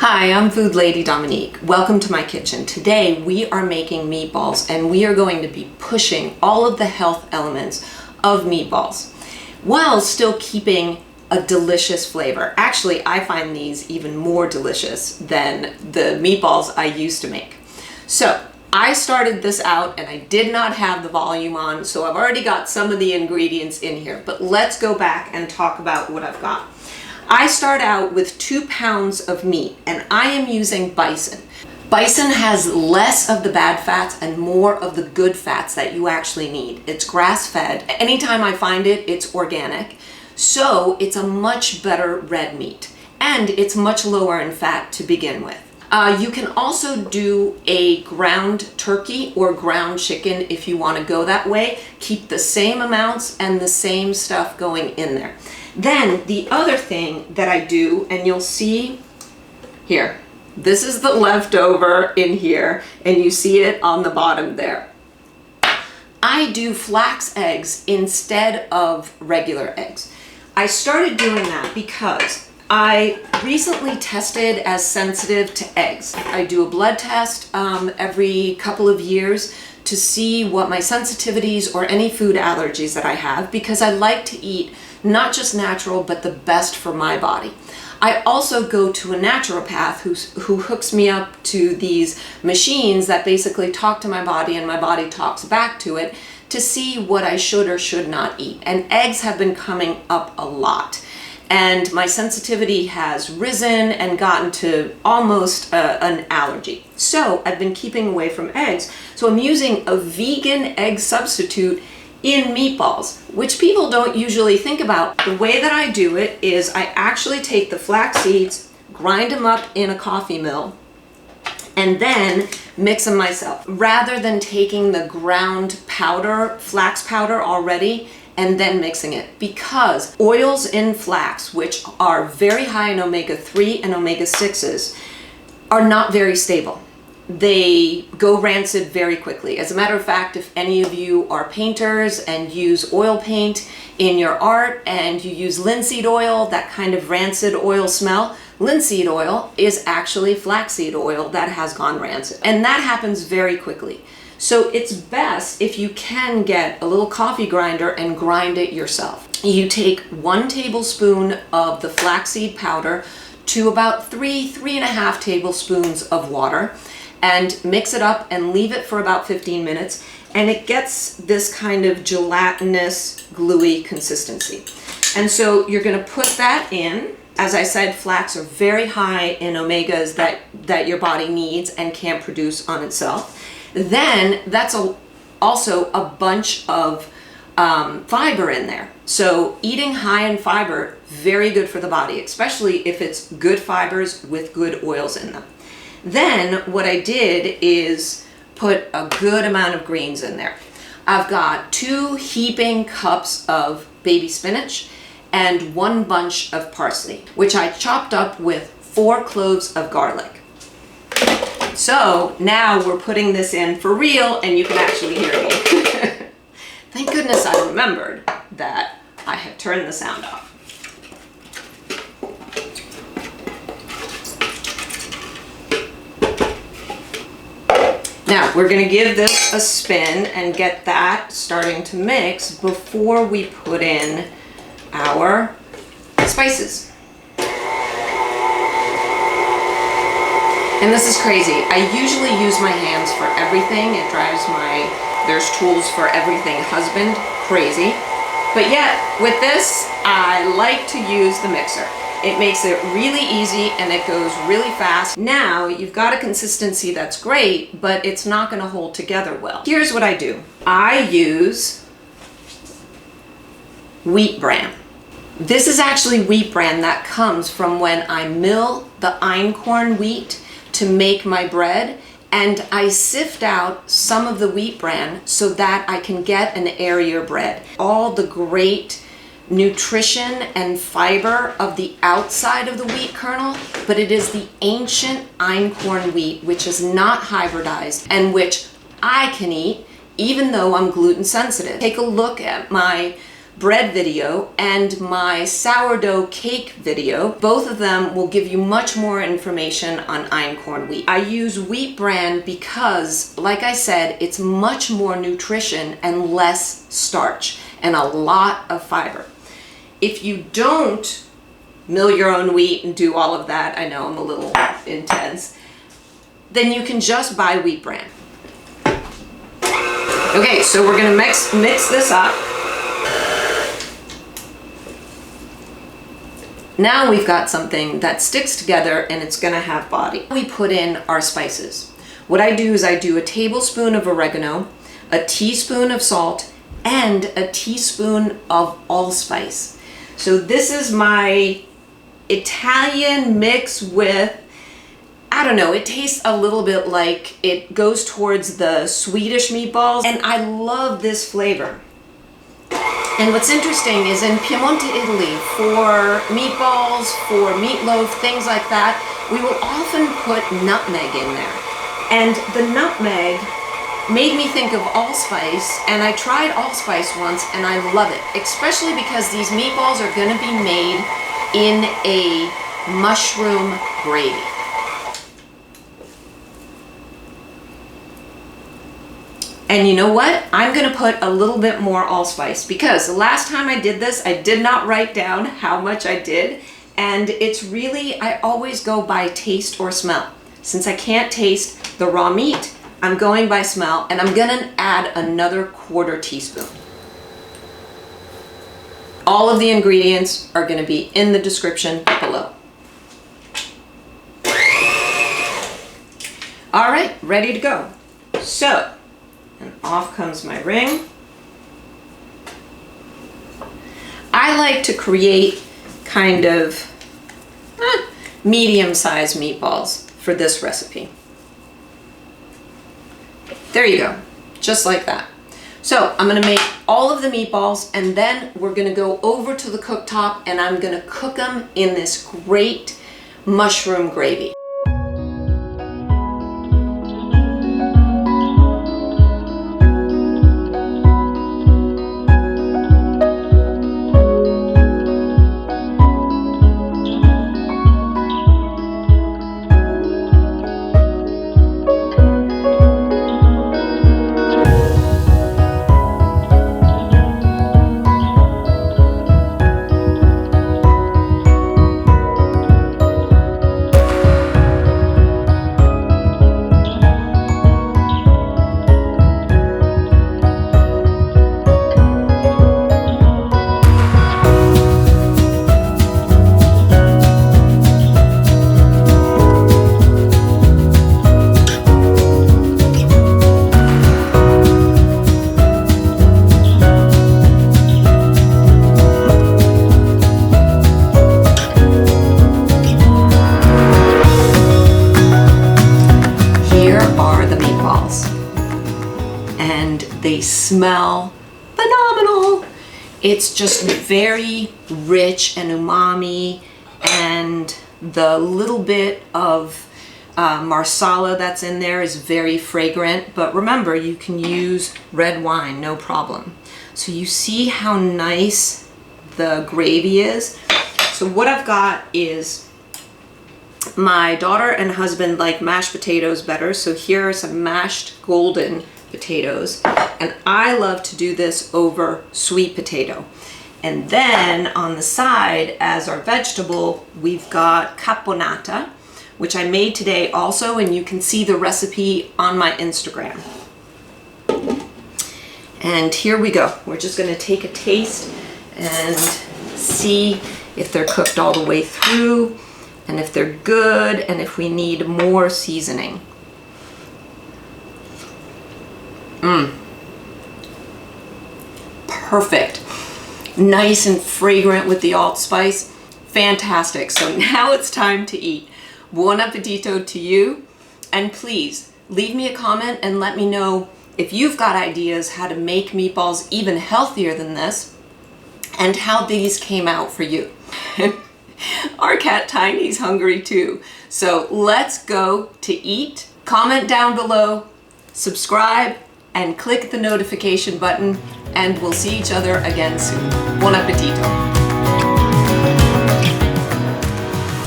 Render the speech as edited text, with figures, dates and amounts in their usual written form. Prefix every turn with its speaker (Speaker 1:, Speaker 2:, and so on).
Speaker 1: Hi, I'm Food Lady Dominique. Welcome to my kitchen. Today we are making meatballs and we are going to be pushing all of the health elements of meatballs while still keeping a delicious flavor. Actually, I find these even more delicious than the meatballs I used to make. So I started this out and I did not have the volume on, so I've already got some of the ingredients in here, but let's go back and talk about what I've got. I start out with 2 pounds of meat and I am using bison. Bison has less of the bad fats and more of the good fats that you actually need. It's grass-fed. Anytime I find it, it's organic. So it's a much better red meat and it's much lower in fat to begin with. You can also do a ground turkey or ground chicken if you want to go that way. Keep the same amounts and the same stuff going in there. Then the other thing that I do, and you'll see here, this is the leftover in here, and you see it on the bottom there. I do flax eggs instead of regular eggs. I started doing that because I recently tested as sensitive to eggs. I do a blood test every couple of years to see what my sensitivities or any food allergies that I have, because I like to eat not just natural, but the best for my body. I also go to a naturopath who hooks me up to these machines that basically talk to my body and my body talks back to it to see what I should or should not eat. And eggs have been coming up a lot. And my sensitivity has risen and gotten to almost an allergy. So I've been keeping away from eggs. So I'm using a vegan egg substitute in meatballs, which people don't usually think about. The way that I do it is I actually take the flax seeds, grind them up in a coffee mill, and then mix them myself. Rather than taking the ground powder, flax powder already, and then mixing it. Because oils in flax, which are very high in omega-3 and omega-6s, are not very stable. They go rancid very quickly. As a matter of fact, if any of you are painters and use oil paint in your art and you use linseed oil, that kind of rancid oil smell, linseed oil is actually flaxseed oil that has gone rancid. And that happens very quickly. So it's best if you can get a little coffee grinder and grind it yourself. You take 1 tablespoon of the flaxseed powder to about 3.5 tablespoons of water, and mix it up and leave it for about 15 minutes, and it gets this kind of gelatinous, gluey consistency. And so you're gonna put that in. As I said, flax are very high in omegas that your body needs and can't produce on itself. Then that's also a bunch of fiber in there. So eating high in fiber, very good for the body, especially if it's good fibers with good oils in them. Then what I did is put a good amount of greens in there. I've got 2 heaping cups of baby spinach and 1 bunch of parsley, which I chopped up with 4 cloves of garlic. So now we're putting this in for real and you can actually hear me. Thank goodness I remembered that I had turned the sound off. Now, we're gonna give this a spin and get that starting to mix before we put in our spices. And this is crazy. I usually use my hands for everything. It drives my, there's tools for everything husband crazy. But yet, with this, I like to use the mixer. It makes it really easy and it goes really fast. Now you've got a consistency that's great, but it's not gonna hold together well. Here's what I do. I use wheat bran. This is actually wheat bran that comes from when I mill the Einkorn wheat to make my bread, and I sift out some of the wheat bran so that I can get an airier bread. All the great nutrition and fiber of the outside of the wheat kernel, but it is the ancient Einkorn wheat, which is not hybridized and which I can eat even though I'm gluten sensitive. Take a look at my bread video and my sourdough cake video. Both of them will give you much more information on einkorn wheat. I use wheat bran because, like I said, it's much more nutrition and less starch and a lot of fiber. If you don't mill your own wheat and do all of that, I know I'm a little intense, then you can just buy wheat bran. Okay, so we're gonna mix this up. Now we've got something that sticks together and it's gonna have body. We put in our spices. What I do is I do a tablespoon of oregano, a teaspoon of salt, and a teaspoon of allspice. So this is my Italian mix with, I don't know, it tastes a little bit like it goes towards the Swedish meatballs, and I love this flavor. And what's interesting is in Piemonte, Italy, for meatballs, for meatloaf, things like that, we will often put nutmeg in there. And the nutmeg made me think of allspice, and I tried allspice once and I love it, especially because these meatballs are gonna be made in a mushroom gravy. And you know what? I'm gonna put a little bit more allspice because the last time I did this, I did not write down how much I did. And it's really, I always go by taste or smell. Since I can't taste the raw meat, I'm going by smell, and I'm gonna add another 1/4 teaspoon. All of the ingredients are gonna be in the description below. All right, ready to go. So, and off comes my ring. I like to create kind of medium-sized meatballs for this recipe. There you go, just like that. So I'm gonna make all of the meatballs, and then we're gonna go over to the cooktop and I'm gonna cook them in this great mushroom gravy. They smell phenomenal. It's just very rich and umami, and the little bit of marsala that's in there is very fragrant. But remember, you can use red wine, no problem. So you see how nice the gravy is. So what I've got is, my daughter and husband like mashed potatoes better, so here are some mashed golden potatoes, and I love to do this over sweet potato. And then on the side, as our vegetable, we've got caponata, which I made today also, and you can see the recipe on my Instagram. And here we go. We're just gonna take a taste and see if they're cooked all the way through, and if they're good, and if we need more seasoning. Perfect. Nice and fragrant with the allspice. Fantastic. So now it's time to eat. Buon appetito to you. And please leave me a comment and let me know if you've got ideas how to make meatballs even healthier than this, and how these came out for you. Our cat Tiny's hungry too. So let's go to eat. Comment down below, subscribe, and click the notification button and we'll see each other again soon. Buon appetito!